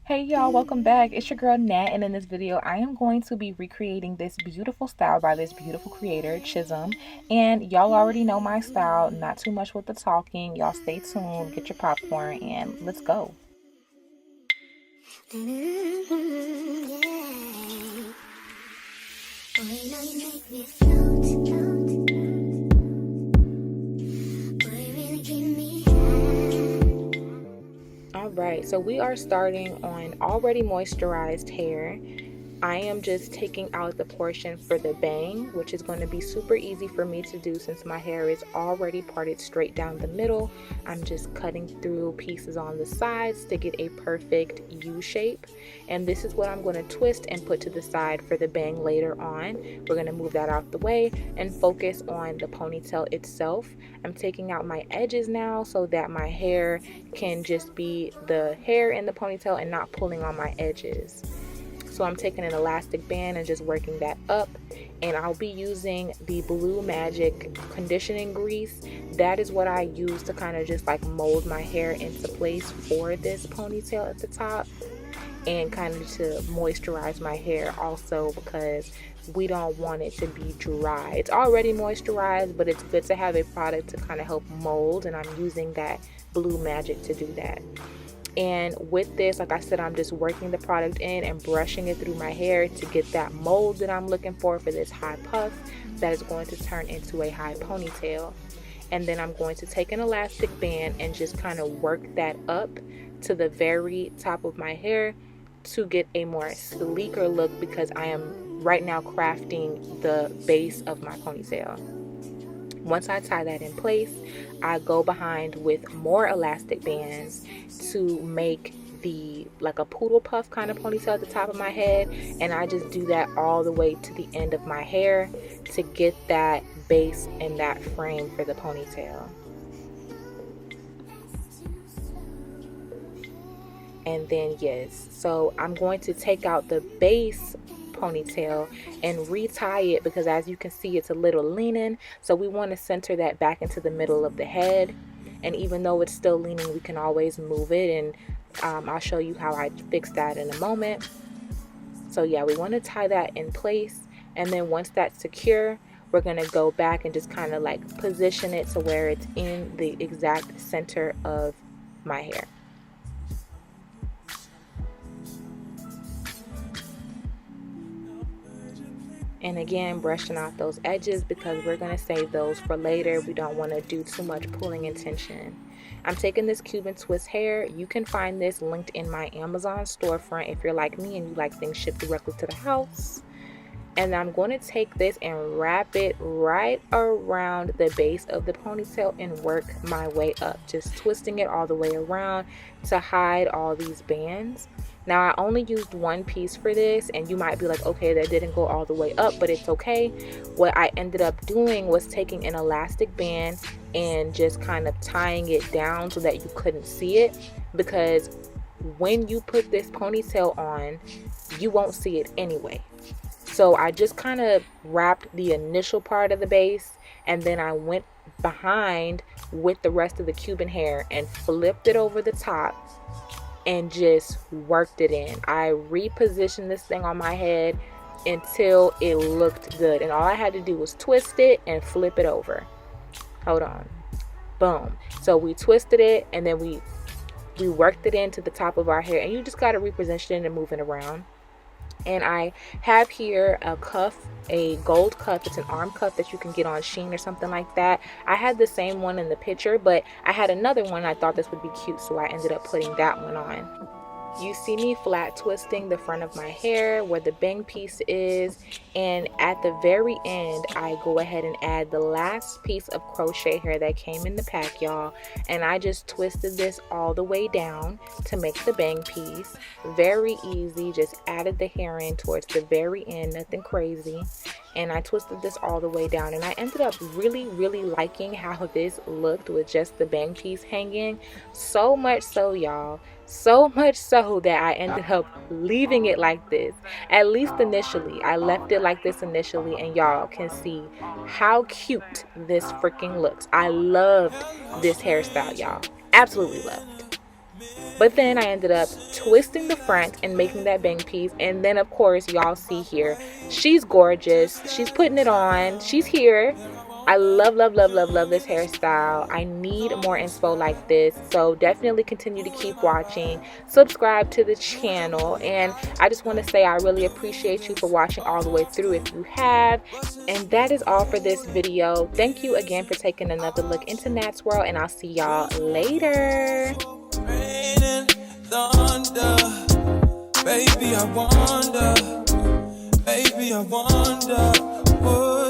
Hey y'all, welcome back. It's your girl Nat, and in this video, I am going to be recreating this beautiful style by this beautiful creator, Chisholm. And y'all already know my style, not too much with the talking. Y'all stay tuned, get your popcorn, and let's go. Alright, so we are starting on already moisturized hair. I am just taking out the portion for the bang, which is going to be super easy for me to do since my hair is already parted straight down the middle. I'm just cutting through pieces on the sides to get a perfect U shape. And this is what I'm going to twist and put to the side for the bang later on. We're going to move that out the way and focus on the ponytail itself. I'm taking out my edges now so that my hair can just be the hair in the ponytail and not pulling on my edges. So I'm taking an elastic band and just working that up, and I'll be using the Blue Magic conditioning grease. That is what I use to kind of just like mold my hair into place for this ponytail at the top, and kind of to moisturize my hair also, because we don't want it to be dry. It's already moisturized, but it's good to have a product to kind of help mold, and I'm using that Blue Magic to do that. And with this, like I said, I'm just working the product in and brushing it through my hair to get that mold that I'm looking for this high puff that is going to turn into a high ponytail. And then I'm going to take an elastic band and just kind of work that up to the very top of my hair to get a more sleeker look, because I am right now crafting the base of my ponytail. Once I tie that in place, I go behind with more elastic bands to make the like a poodle puff kind of ponytail at the top of my head, and I just do that all the way to the end of my hair to get that base and that frame for the ponytail. And then yes, so I'm going to take out the base ponytail and retie it, because as you can see, it's a little leaning, so we want to center that back into the middle of the head. And even though it's still leaning, we can always move it, and I'll show you how I fix that in a moment. So yeah, we want to tie that in place, and then once that's secure, we're going to go back and just kind of like position it to where it's in the exact center of my hair. And again, brushing out those edges because we're going to save those for later. We don't want to do too much pulling and tension. I'm taking this Cuban twist hair. You can find this linked in my Amazon storefront if you're like me and you like things shipped directly to the house. And I'm going to take this and wrap it right around the base of the ponytail and work my way up, just twisting it all the way around to hide all these bands. Now I only used one piece for this, and you might be like, okay, that didn't go all the way up, but it's okay. What I ended up doing was taking an elastic band and just kind of tying it down so that you couldn't see it, because when you put this ponytail on, you won't see it anyway. So I just kind of wrapped the initial part of the base, and then I went behind with the rest of the Cuban hair and flipped it over the top and just worked it in. I repositioned this thing on my head until it looked good, and all I had to do was twist it and flip it over. Hold on. Boom. So we twisted it, and then we worked it into the top of our hair, and you just got to reposition it and move it around. And I have here a cuff, a gold cuff. It's an arm cuff that you can get on Shein or something like that. I had the same one in the picture, but I had another one. I thought this would be cute, so I ended up putting that one on. You see me flat twisting the front of my hair where the bang piece is, and at the very end I go ahead and add the last piece of crochet hair that came in the pack, y'all, and I just twisted this all the way down to make the bang piece. Very easy, just added the hair in towards the very end, nothing crazy, and I twisted this all the way down, and I ended up really liking how this looked with just the bang piece hanging. So much so, y'all, so much so that I ended up leaving it like this. At least initially I left it like this initially, and y'all can see how cute this freaking looks. I loved this hairstyle, y'all, absolutely loved. But then I ended up twisting the front and making that bang piece. And then of course y'all see here, she's gorgeous. She's putting it on. She's here. I love, love, love, love, love this hairstyle. I need more inspo like this. So definitely continue to keep watching. Subscribe to the channel. And I just want to say I really appreciate you for watching all the way through if you have. And that is all for this video. Thank you again for taking another look into Nat's world. And I'll see y'all later. Baby, I wonder, what